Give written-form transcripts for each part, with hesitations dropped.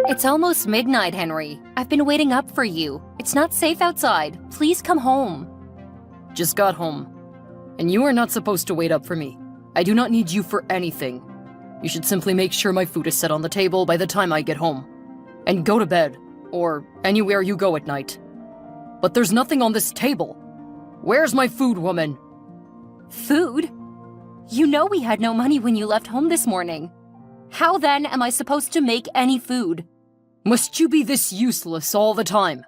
It's almost midnight, Henry. I've been waiting up for you. It's not safe outside. Please come home. Just got home. And you are not supposed to wait up for me. I do not need you for anything. You should simply make sure my food is set on the table by the time I get home. And go to bed, or anywhere you go at night. But there's nothing on this table. Where's my food, woman? Food? You know we had no money when you left home this morning. How then am I supposed to make any food? Must you be this useless all the time?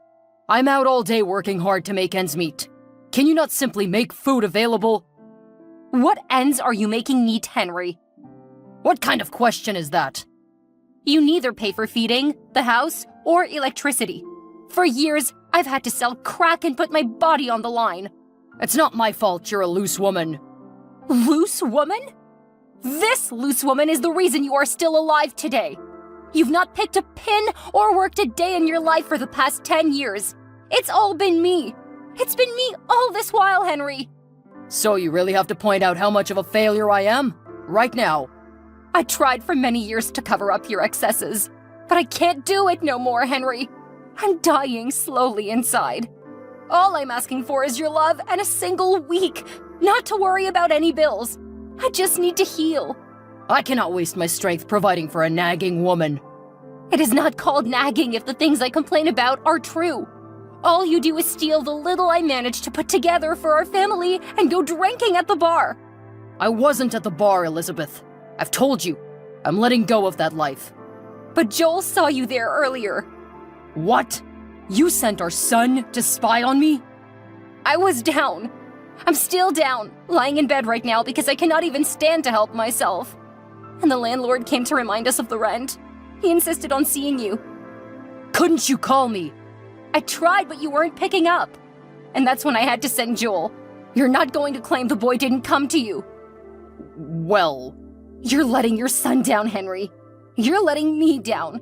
I'm out all day working hard to make ends meet. Can you not simply make food available? What ends are you making meet, Henry? What kind of question is that? You neither pay for feeding, the house, or electricity. For years, I've had to sell crack and put my body on the line. It's not my fault you're a loose woman. Loose woman? This loose woman is the reason you are still alive today. You've not picked a pin or worked a day in your life for the past 10 years. It's all been me. It's been me all this while, Henry. So you really have to point out how much of a failure I am? Right now. I tried for many years to cover up your excesses, but I can't do it no more, Henry. I'm dying slowly inside. All I'm asking for is your love and a single week, not to worry about any bills. I just need to heal. I cannot waste my strength providing for a nagging woman. It is not called nagging if the things I complain about are true. All you do is steal the little I managed to put together for our family and go drinking at the bar. I wasn't at the bar, Elizabeth. I've told you, I'm letting go of that life. But Joel saw you there earlier. What? You sent our son to spy on me? I was down. I'm still down, lying in bed right now because I cannot even stand to help myself. And the landlord came to remind us of the rent. He insisted on seeing you. Couldn't you call me? I tried, but you weren't picking up. And that's when I had to send Joel. You're not going to claim the boy didn't come to you. Well... You're letting your son down, Henry. You're letting me down.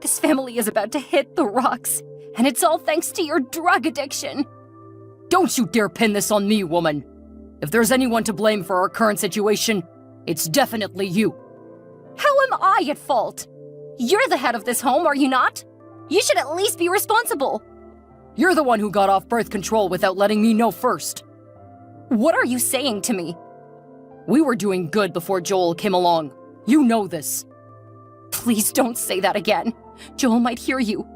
This family is about to hit the rocks, and it's all thanks to your drug addiction. Don't you dare pin this on me, woman. If there's anyone to blame for our current situation, it's definitely you. How am I at fault? You're the head of this home, are you not? You should at least be responsible. You're the one who got off birth control without letting me know first. What are you saying to me? We were doing good before Joel came along. You know this. Please don't say that again. Joel might hear you.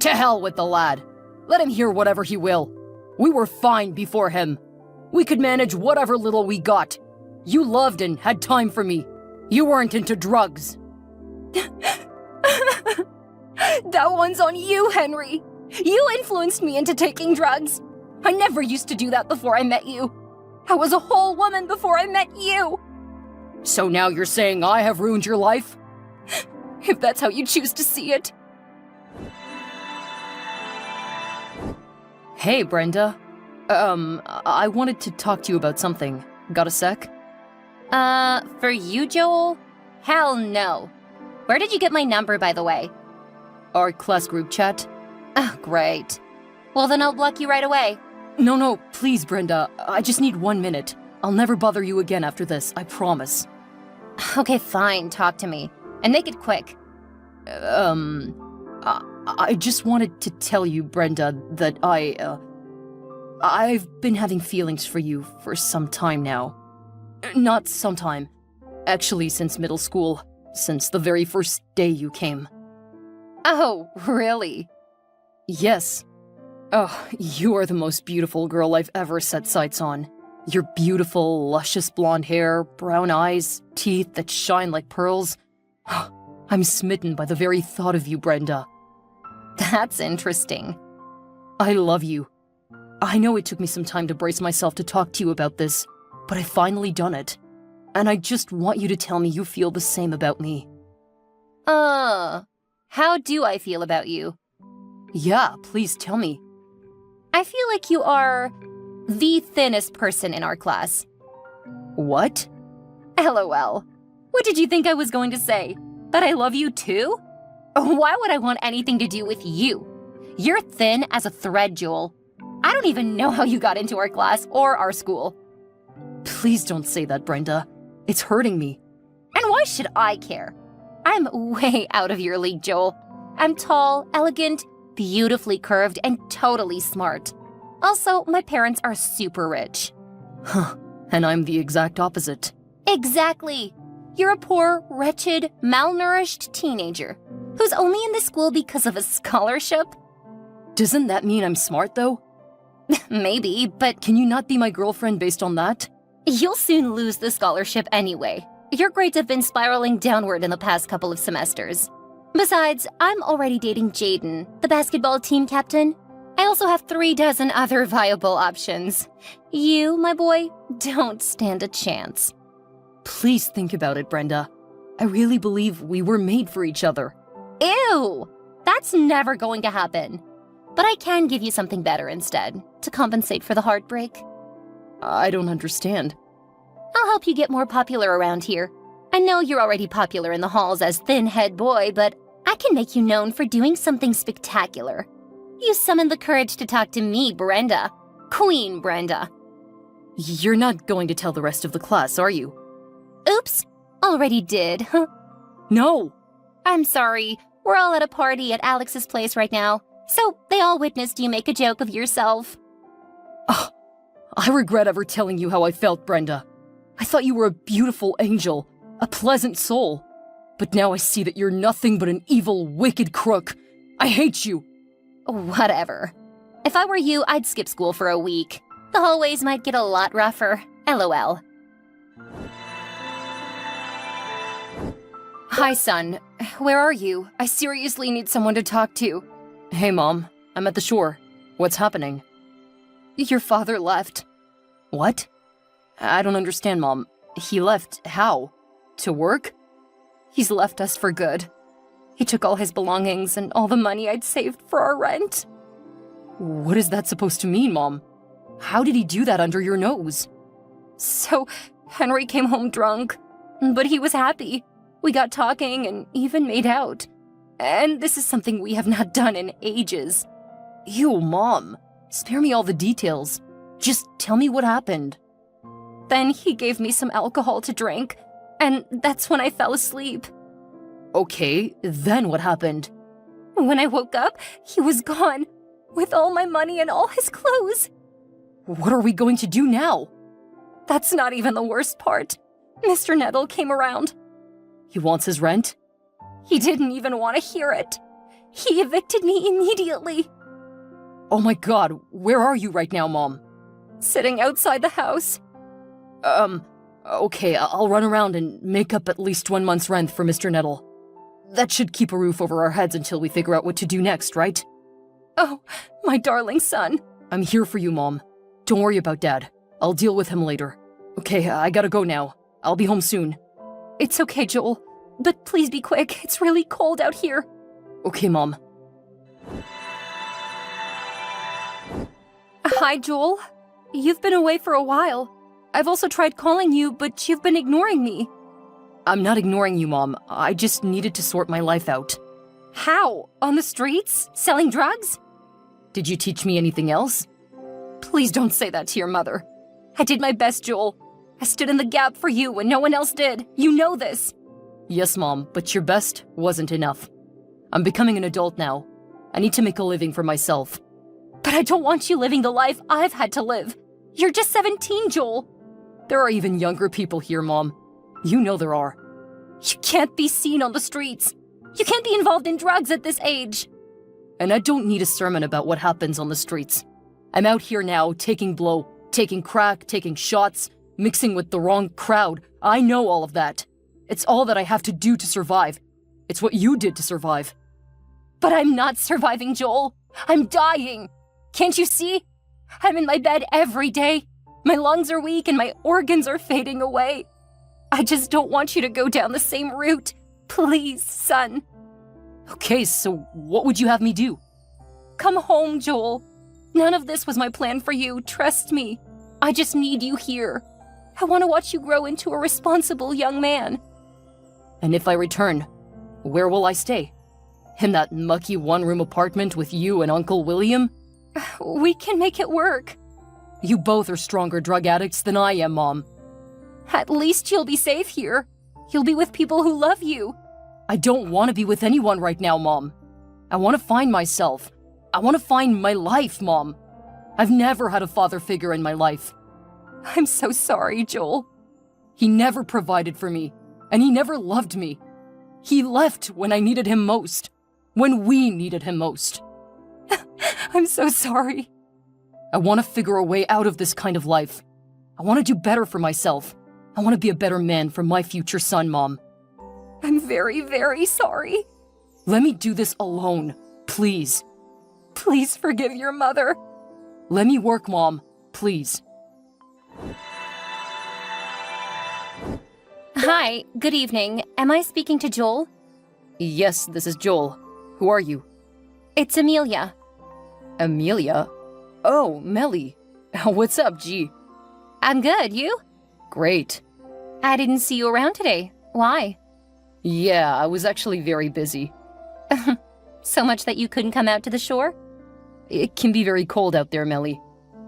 To hell with the lad. Let him hear whatever he will. We were fine before him. We could manage whatever little we got. You loved and had time for me. You weren't into drugs. That one's on you, Henry. You influenced me into taking drugs. I never used to do that before I met you. I was a whole woman before I met you. So now you're saying I have ruined your life? If that's how you choose to see it. Hey, Brenda. I wanted to talk to you about something. Got a sec? For you, Joel? Hell no. Where did you get my number, by the way? Our class group chat. Oh, great. Well, then I'll block you right away. No, please, Brenda. I just need 1 minute. I'll never bother you again after this, I promise. Okay, fine, talk to me. And make it quick. I just wanted to tell you, Brenda, that I've been having feelings for you for some time now. Not some time. Actually, since middle school. Since the very first day you came. Oh, really? Yes. Oh, you are the most beautiful girl I've ever set sights on. Your beautiful, luscious blonde hair, brown eyes, teeth that shine like pearls. I'm smitten by the very thought of you, Brenda. That's interesting. I love you. I know it took me some time to brace myself to talk to you about this, but I've finally done it. And I just want you to tell me you feel the same about me. How do I feel about you? Yeah, please tell me. I feel like you are the thinnest person in our class. What? LOL. What did you think I was going to say? That I love you too? Why would I want anything to do with you? You're thin as a thread, Joel. I don't even know how you got into our class or our school. Please don't say that, Brenda. It's hurting me. And why should I care? I'm way out of your league, Joel. I'm tall, elegant, beautifully curved, and totally smart. Also, my parents are super rich. Huh, and I'm the exact opposite. Exactly. You're a poor, wretched, malnourished teenager who's only in this school because of a scholarship. Doesn't that mean I'm smart, though? Maybe, but Can you not be my girlfriend based on that? you'll soon lose the scholarship anyway. Your grades have been spiraling downward in the past couple of semesters. Besides, I'm already dating Jaden, the basketball team captain. I also have 36 other viable options. You, my boy, don't stand a chance. Please think about it, Brenda. I really believe we were made for each other. Ew! That's never going to happen. But I can give you something better instead, to compensate for the heartbreak. I don't understand. I'll help you get more popular around here. I know you're already popular in the halls as Thin Head Boy, but I can make you known for doing something spectacular. You summoned the courage to talk to me, Brenda. Queen Brenda. You're not going to tell the rest of the class, are you? Oops, already did. No! I'm sorry. We're all at a party at Alex's place right now, so they all witnessed you make a joke of yourself. Ugh, I regret ever telling you how I felt, Brenda. I thought you were a beautiful angel, a pleasant soul. But now I see that you're nothing but an evil, wicked crook. I hate you! Whatever. If I were you, I'd skip school for a week. The hallways might get a lot rougher. LOL. Hi, son. Where are you? I seriously need someone to talk to. Hey, Mom. I'm at the shore. What's happening? Your father left. What? I don't understand, Mom. He left how? To work? He's left us for good. He took all his belongings and all the money I'd saved for our rent. What is that supposed to mean, Mom? How did he do that under your nose? So, Henry came home drunk, but he was happy. We got talking and even made out. And this is something we have not done in ages. Ew, Mom. Spare me all the details. Just tell me what happened. Then he gave me some alcohol to drink, and that's when I fell asleep. Okay, then what happened? When I woke up, he was gone, with all my money and all his clothes. What are we going to do now? That's not even the worst part. Mr. Nettle came around. He wants his rent? He didn't even want to hear it. He evicted me immediately. Oh my God, where are you right now, Mom? Sitting outside the house. Okay, I'll run around and make up at least 1 month's rent for Mr. Nettle. That should keep a roof over our heads until we figure out what to do next, right? Oh, my darling son. I'm here for you, Mom. Don't worry about Dad. I'll deal with him later. Okay, I gotta go now. I'll be home soon. It's okay, Joel. But please be quick. It's really cold out here. Okay, Mom. Hi, Joel. You've been away for a while. I've also tried calling you, but you've been ignoring me. I'm not ignoring you, Mom. I just needed to sort my life out. How? On the streets? Selling drugs? Did you teach me anything else? Please don't say that to your mother. I did my best, Joel. I stood in the gap for you when no one else did. You know this. Yes, Mom, but your best wasn't enough. I'm becoming an adult now. I need to make a living for myself. But I don't want you living the life I've had to live. You're just 17, Joel. There are even younger people here, Mom. You know there are. You can't be seen on the streets. You can't be involved in drugs at this age. And I don't need a sermon about what happens on the streets. I'm out here now, taking blow, taking crack, taking shots, mixing with the wrong crowd. I know all of that. It's all that I have to do to survive. It's what you did to survive. But I'm not surviving, Joel. I'm dying. Can't you see? I'm in my bed every day. My lungs are weak and my organs are fading away. I just don't want you to go down the same route. Please, son. Okay, so what would you have me do? Come home, Joel. None of this was my plan for you, trust me. I just need you here. I want to watch you grow into a responsible young man. And if I return, where will I stay? In that mucky one-room apartment with you and Uncle William? We can make it work. You both are stronger drug addicts than I am, Mom. At least you'll be safe here. You'll be with people who love you. I don't want to be with anyone right now, Mom. I want to find myself. I want to find my life, Mom. I've never had a father figure in my life. I'm so sorry, Joel. He never provided for me, and he never loved me. He left when I needed him most, when we needed him most. I'm so sorry. I want to figure a way out of this kind of life. I want to do better for myself. I want to be a better man for my future son, Mom. I'm very, very sorry. Let me do this alone, please. Please forgive your mother. Let me work, Mom, please. Hi, good evening. Am I speaking to Joel? Yes, this is Joel. Who are you? It's Amelia. Amelia? Oh, Melly. What's up, G? I'm good, you? Great. I didn't see you around today. Why? Yeah, I was actually very busy. So much that you couldn't come out to the shore? It can be very cold out there, Melly.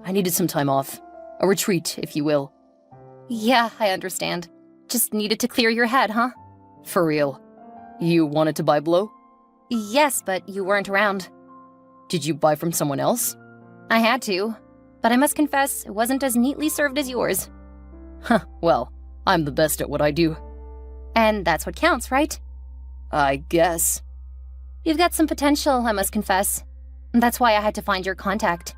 I needed some time off. A retreat, if you will. Yeah, I understand. Just needed to clear your head, huh? For real. You wanted to buy blow? Yes, but you weren't around. Did you buy from someone else? I had to, but I must confess, it wasn't as neatly served as yours. Huh, well, I'm the best at what I do. And that's what counts, right? I guess. You've got some potential, I must confess. That's why I had to find your contact.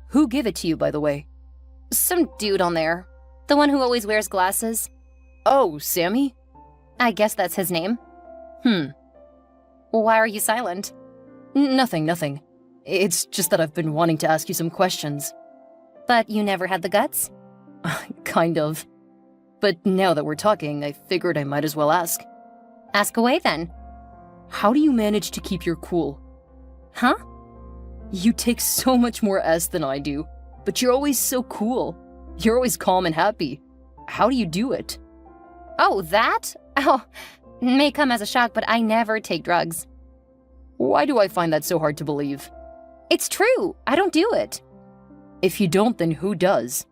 Who gave it to you, by the way? Some dude on there. The one who always wears glasses. Oh, Sammy? I guess that's his name. Why are you silent? Nothing. It's just that I've been wanting to ask you some questions. But you never had the guts? Kind of. But now that we're talking, I figured I might as well ask. Ask away then. How do you manage to keep your cool? Huh? You take so much more S than I do, but you're always so cool. You're always calm and happy. How do you do it? Oh, that? Oh, may come as a shock, but I never take drugs. Why do I find that so hard to believe? It's true. I don't do it. If you don't, then who does?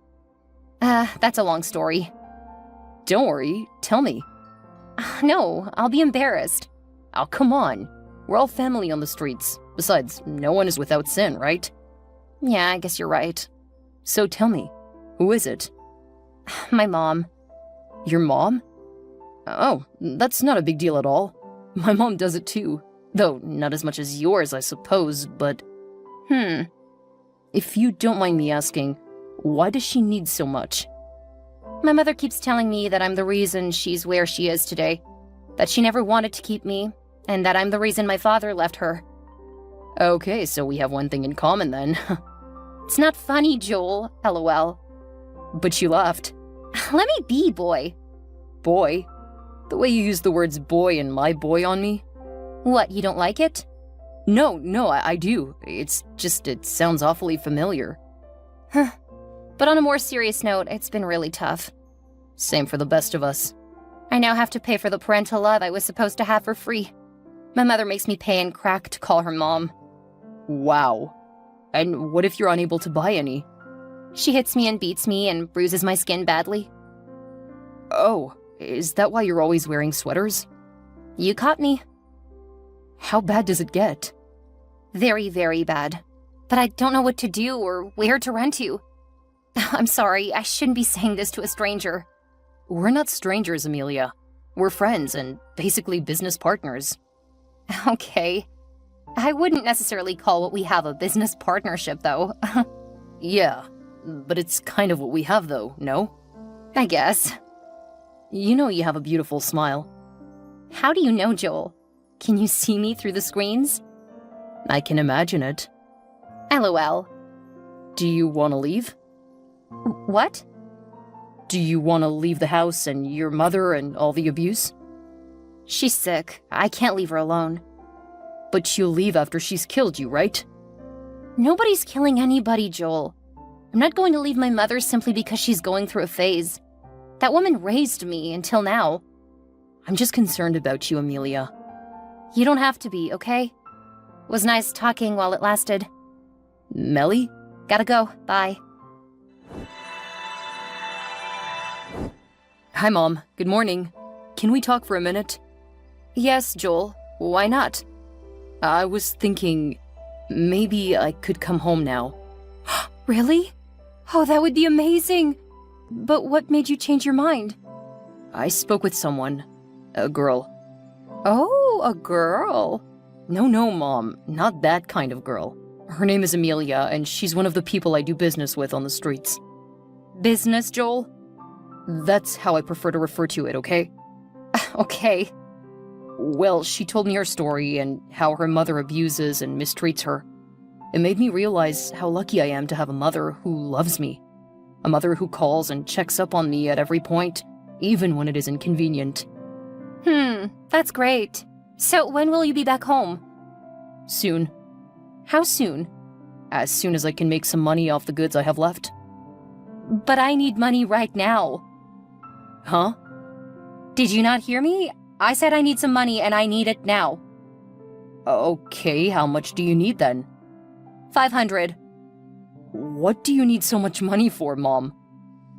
That's a long story. Don't worry, tell me. No, I'll be embarrassed. Oh, come on. We're all family on the streets. Besides, no one is without sin, right? Yeah, I guess you're right. So tell me, who is it? My mom. Your mom? Oh, that's not a big deal at all. My mom does it too. Though not as much as yours, I suppose, but... If you don't mind me asking, why does she need so much? My mother keeps telling me that I'm the reason she's where she is today. That she never wanted to keep me, and that I'm the reason my father left her. Okay, so we have one thing in common then. It's not funny, Joel. LOL. But you laughed. Let me be, boy. Boy? The way you use the words boy and my boy on me? What, you don't like it? No, I do. It's just, it sounds awfully familiar. But on a more serious note, it's been really tough. Same for the best of us. I now have to pay for the parental love I was supposed to have for free. My mother makes me pay in crack to call her mom. Wow. And what if you're unable to buy any? She hits me and beats me and bruises my skin badly. Oh, is that why you're always wearing sweaters? You caught me. How bad does it get? Very, very bad. But I don't know what to do or where to run to. I'm sorry, I shouldn't be saying this to a stranger. We're not strangers, Amelia. We're friends and basically business partners. Okay. I wouldn't necessarily call what we have a business partnership, though. Yeah, but it's kind of what we have, though, no? I guess. You know you have a beautiful smile. How do you know, Joel? Can you see me through the screens? I can imagine it. LOL. Do you want to leave? What? Do you want to leave the house and your mother and all the abuse? She's sick. I can't leave her alone. But she'll leave after she's killed you, right? Nobody's killing anybody, Joel. I'm not going to leave my mother simply because she's going through a phase. That woman raised me until now. I'm just concerned about you, Amelia. You don't have to be, okay? It was nice talking while it lasted. Melly? Gotta go. Bye. Hi, Mom. Good morning. Can we talk for a minute? Yes, Joel. Why not? I was thinking maybe I could come home now. Really? Oh, that would be amazing. But what made you change your mind? I spoke with someone. A girl. Oh, a girl. No, Mom. Not that kind of girl. Her name is Amelia, and she's one of the people I do business with on the streets. Business, Joel? That's how I prefer to refer to it, okay? Okay. Well, she told me her story and how her mother abuses and mistreats her. It made me realize how lucky I am to have a mother who loves me. A mother who calls and checks up on me at every point, even when it is inconvenient. That's great. So when will you be back home? Soon. How soon? As soon as I can make some money off the goods I have left. But I need money right now. Huh? Did you not hear me? I said I need some money and I need it now. Okay, how much do you need then? 500. What do you need so much money for, Mom?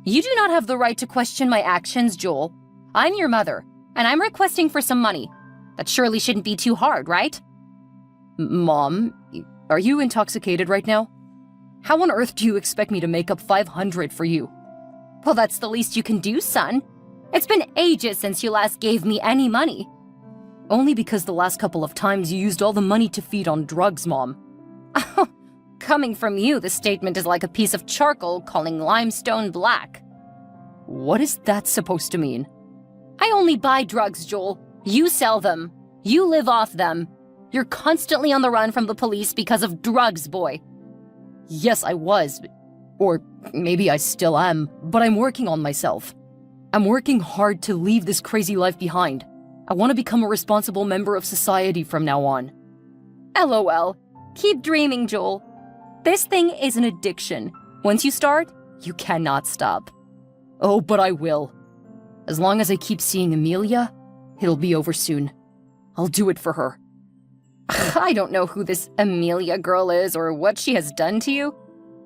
You do not have the right to question my actions, Joel. I'm your mother, and I'm requesting for some money. That surely shouldn't be too hard, right? Mom, are you intoxicated right now? How on earth do you expect me to make up 500 for you? Well, that's the least you can do, son. It's been ages since you last gave me any money. Only because the last couple of times you used all the money to feed on drugs, Mom. Coming from you, the statement is like a piece of charcoal calling limestone black. What is that supposed to mean? I only buy drugs, Joel. You sell them. You live off them. You're constantly on the run from the police because of drugs, boy. Yes, I was. Or maybe I still am, but I'm working on myself. I'm working hard to leave this crazy life behind. I want to become a responsible member of society from now on. LOL. Keep dreaming, Joel. This thing is an addiction. Once you start, you cannot stop. Oh, but I will. As long as I keep seeing Amelia, it'll be over soon. I'll do it for her. I don't know who this Amelia girl is or what she has done to you,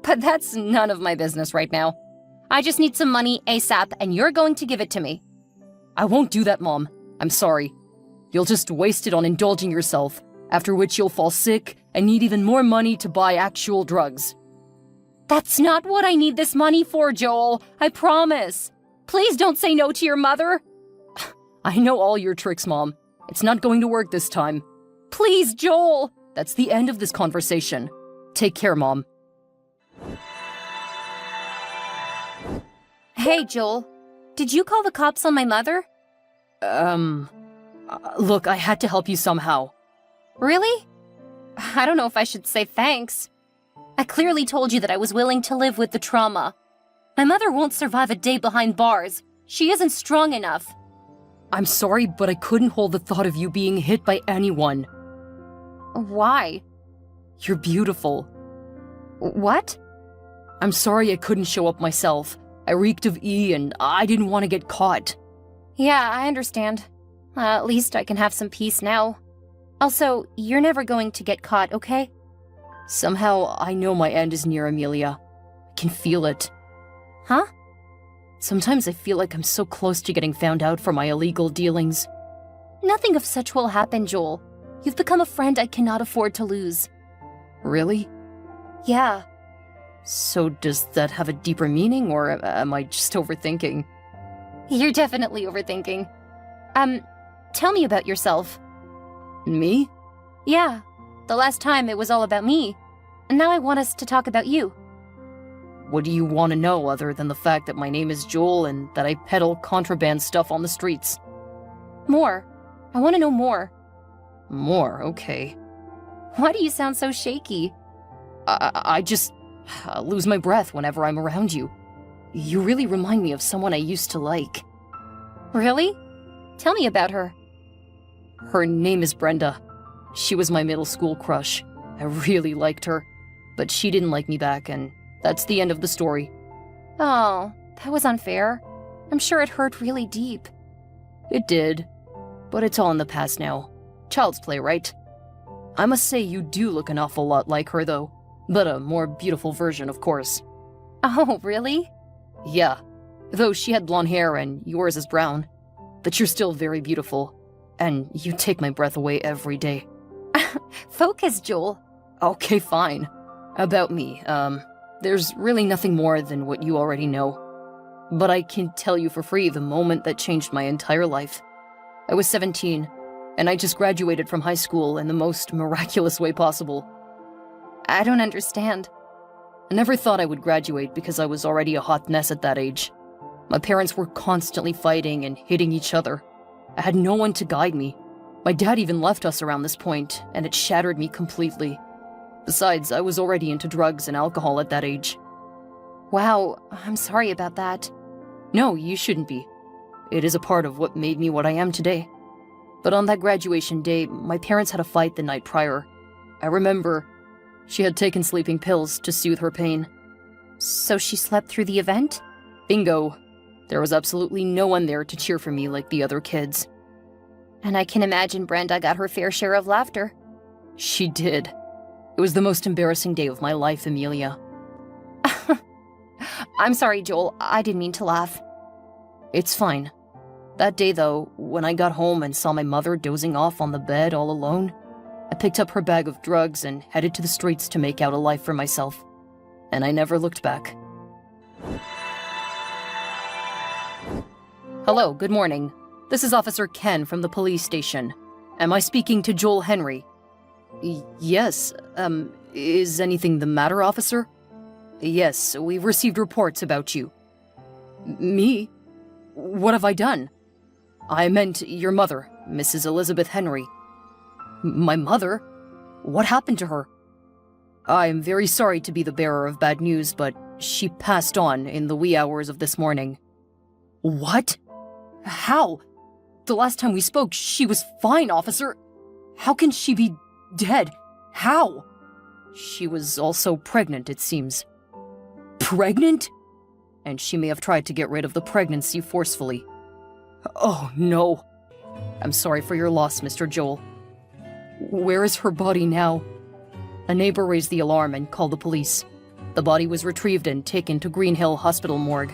but that's none of my business right now. I just need some money ASAP, and you're going to give it to me. I won't do that, Mom. I'm sorry. You'll just waste it on indulging yourself, after which you'll fall sick and need even more money to buy actual drugs. That's not what I need this money for, Joel. I promise. Please don't say no to your mother. I know all your tricks, Mom. It's not going to work this time. Please, Joel. That's the end of this conversation. Take care, Mom. Hey, Joel. Did you call the cops on my mother? Look, I had to help you somehow. Really? I don't know if I should say thanks. I clearly told you that I was willing to live with the trauma. My mother won't survive a day behind bars. She isn't strong enough. I'm sorry, but I couldn't hold the thought of you being hit by anyone. Why? You're beautiful. What? I'm sorry I couldn't show up myself. I reeked of E and I didn't want to get caught. Yeah, I understand. At least I can have some peace now. Also, you're never going to get caught, okay? Somehow, I know my end is near, Amelia. I can feel it. Huh? Sometimes I feel like I'm so close to getting found out for my illegal dealings. Nothing of such will happen, Joel. You've become a friend I cannot afford to lose. Really? Yeah. So does that have a deeper meaning, or am I just overthinking? You're definitely overthinking. Tell me about yourself. Me? Yeah. The last time it was all about me. And now I want us to talk about you. What do you want to know other than the fact that my name is Joel and that I peddle contraband stuff on the streets? More. I want to know more. More, okay. Why do you sound so shaky? I just lose my breath whenever I'm around you. You really remind me of someone I used to like. Really? Tell me about her. Her name is Brenda. She was my middle school crush. I really liked her, but she didn't like me back, and that's the end of the story. Oh, that was unfair. I'm sure it hurt really deep. It did, but it's all in the past now. Child's play, right? I must say you do look an awful lot like her, though. But a more beautiful version, of course. Oh, really? Yeah. Though she had blonde hair and yours is brown. But you're still very beautiful. And you take my breath away every day. Focus, Joel. Okay, fine. About me, there's really nothing more than what you already know. But I can tell you for free the moment that changed my entire life. I was 17, and I just graduated from high school in the most miraculous way possible. I don't understand. I never thought I would graduate because I was already a hot mess at that age. My parents were constantly fighting and hitting each other. I had no one to guide me. My dad even left us around this point, and it shattered me completely. Besides, I was already into drugs and alcohol at that age. Wow, I'm sorry about that. No, you shouldn't be. It is a part of what made me what I am today. But on that graduation day, my parents had a fight the night prior. I remember she had taken sleeping pills to soothe her pain. So she slept through the event? Bingo. There was absolutely no one there to cheer for me like the other kids. And I can imagine Brenda got her fair share of laughter. She did. It was the most embarrassing day of my life, Amelia. I'm sorry, Joel. I didn't mean to laugh. It's fine. That day, though, when I got home and saw my mother dozing off on the bed all alone, I picked up her bag of drugs and headed to the streets to make out a life for myself. And I never looked back. Hello, good morning. This is Officer Ken from the police station. Am I speaking to Joel Henry? Yes, is anything the matter, officer? Yes, we've received reports about you. Me? What have I done? I meant your mother, Mrs. Elizabeth Henry. My mother? What happened to her? I am very sorry to be the bearer of bad news, but she passed on in the wee hours of this morning. What? How? The last time we spoke, she was fine, officer. How can she be dead? How? She was also pregnant, it seems. Pregnant? And she may have tried to get rid of the pregnancy forcefully. Oh, no. I'm sorry for your loss, Mr. Joel. Where is her body now? A neighbor raised the alarm and called the police. The body was retrieved and taken to Green Hill Hospital morgue.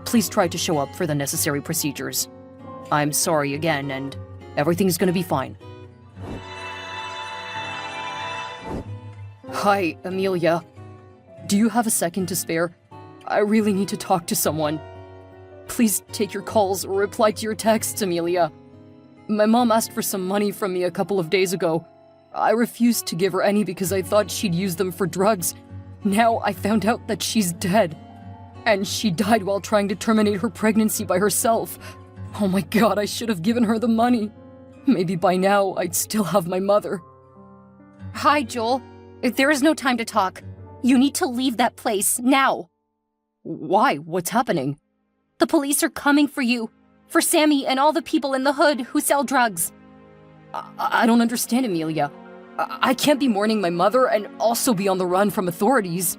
Please try to show up for the necessary procedures. I'm sorry again, and everything's gonna be fine. Hi, Amelia. Do you have a second to spare? I really need to talk to someone. Please take your calls or reply to your texts, Amelia. My mom asked for some money from me a couple of days ago. I refused to give her any because I thought she'd use them for drugs. Now I found out that she's dead. And she died while trying to terminate her pregnancy by herself. Oh my God, I should have given her the money. Maybe by now I'd still have my mother. Hi, Joel. There is no time to talk. You need to leave that place, now. Why? What's happening? The police are coming for you. For Sammy and all the people in the hood who sell drugs. I don't understand, Amelia. I can't be mourning my mother and also be on the run from authorities.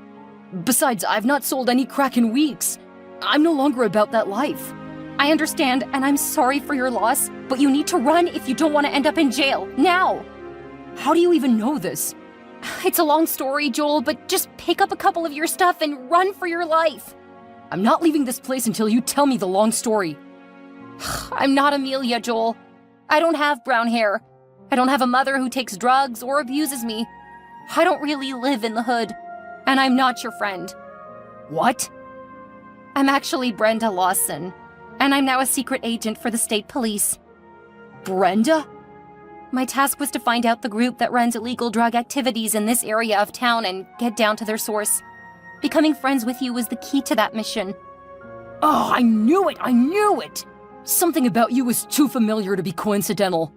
Besides, I've not sold any crack in weeks. I'm no longer about that life. I understand, and I'm sorry for your loss, but you need to run if you don't want to end up in jail, now! How do you even know this? It's a long story, Joel, but just pick up a couple of your stuff and run for your life. I'm not leaving this place until you tell me the long story. I'm not Amelia, Joel. I don't have brown hair. I don't have a mother who takes drugs or abuses me. I don't really live in the hood, and I'm not your friend. What? I'm actually Brenda Lawson, and I'm now a secret agent for the state police. Brenda? My task was to find out the group that runs illegal drug activities in this area of town and get down to their source. Becoming friends with you was the key to that mission. Oh, I knew it! I knew it! Something about you was too familiar to be coincidental.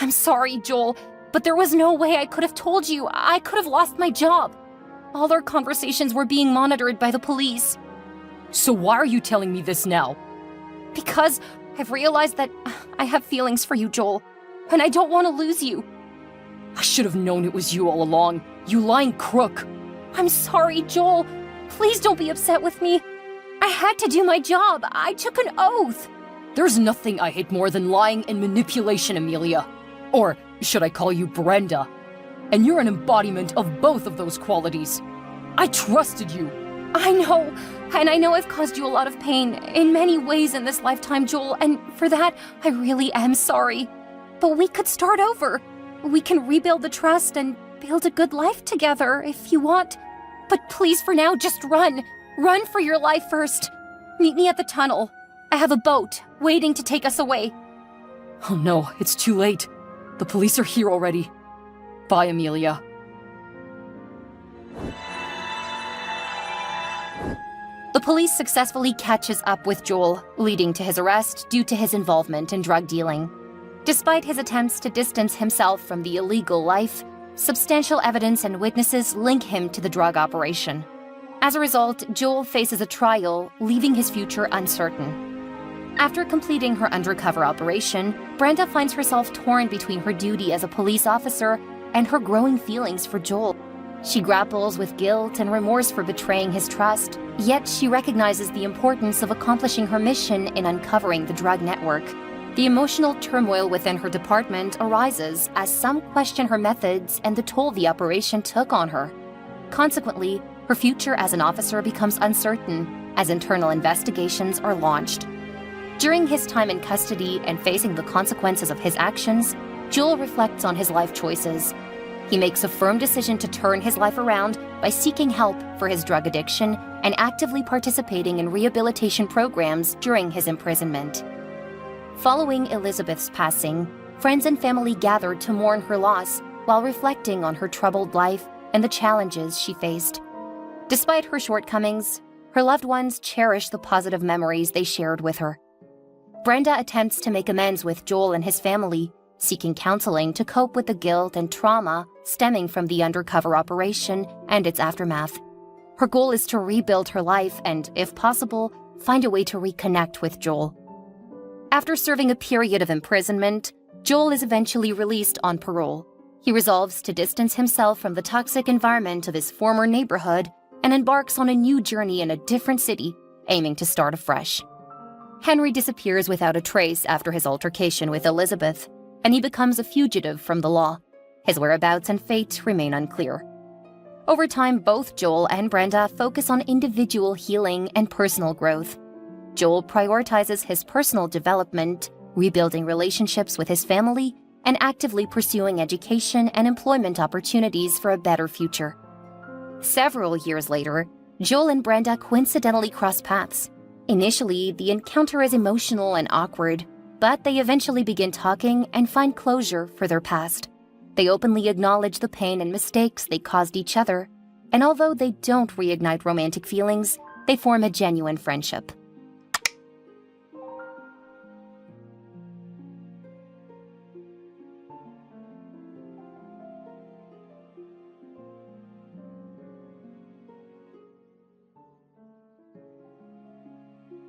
I'm sorry, Joel, but there was no way I could have told you. I could have lost my job. All our conversations were being monitored by the police. So why are you telling me this now? Because I've realized that I have feelings for you, Joel, and I don't want to lose you. I should have known it was you all along, you lying crook. I'm sorry, Joel. Please don't be upset with me. I had to do my job. I took an oath. There's nothing I hate more than lying and manipulation, Amelia. Or should I call you Brenda? And you're an embodiment of both of those qualities. I trusted you. I know, and I know I've caused you a lot of pain in many ways in this lifetime, Joel, and for that, I really am sorry. But we could start over. We can rebuild the trust and build a good life together if you want. But please, for now, just run. Run for your life first. Meet me at the tunnel. I have a boat waiting to take us away. Oh no, it's too late. The police are here already. Bye, Amelia. The police successfully catches up with Joel, leading to his arrest due to his involvement in drug dealing. Despite his attempts to distance himself from the illegal life, substantial evidence and witnesses link him to the drug operation. As a result, Joel faces a trial, leaving his future uncertain. After completing her undercover operation, Brenda finds herself torn between her duty as a police officer and her growing feelings for Joel. She grapples with guilt and remorse for betraying his trust, yet she recognizes the importance of accomplishing her mission in uncovering the drug network. The emotional turmoil within her department arises as some question her methods and the toll the operation took on her. Consequently, her future as an officer becomes uncertain as internal investigations are launched. During his time in custody and facing the consequences of his actions, Joel reflects on his life choices. He makes a firm decision to turn his life around by seeking help for his drug addiction and actively participating in rehabilitation programs during his imprisonment. Following Elizabeth's passing, friends and family gathered to mourn her loss while reflecting on her troubled life and the challenges she faced. Despite her shortcomings, her loved ones cherish the positive memories they shared with her. Brenda attempts to make amends with Joel and his family, seeking counseling to cope with the guilt and trauma stemming from the undercover operation and its aftermath. Her goal is to rebuild her life and, if possible, find a way to reconnect with Joel. After serving a period of imprisonment, Joel is eventually released on parole. He resolves to distance himself from the toxic environment of his former neighborhood and embarks on a new journey in a different city, aiming to start afresh. Henry disappears without a trace after his altercation with Elizabeth, and he becomes a fugitive from the law. His whereabouts and fate remain unclear. Over time, both Joel and Brenda focus on individual healing and personal growth. Joel prioritizes his personal development, rebuilding relationships with his family, and actively pursuing education and employment opportunities for a better future. Several years later, Joel and Brenda coincidentally cross paths. Initially, the encounter is emotional and awkward, but they eventually begin talking and find closure for their past. They openly acknowledge the pain and mistakes they caused each other, and although they don't reignite romantic feelings, they form a genuine friendship.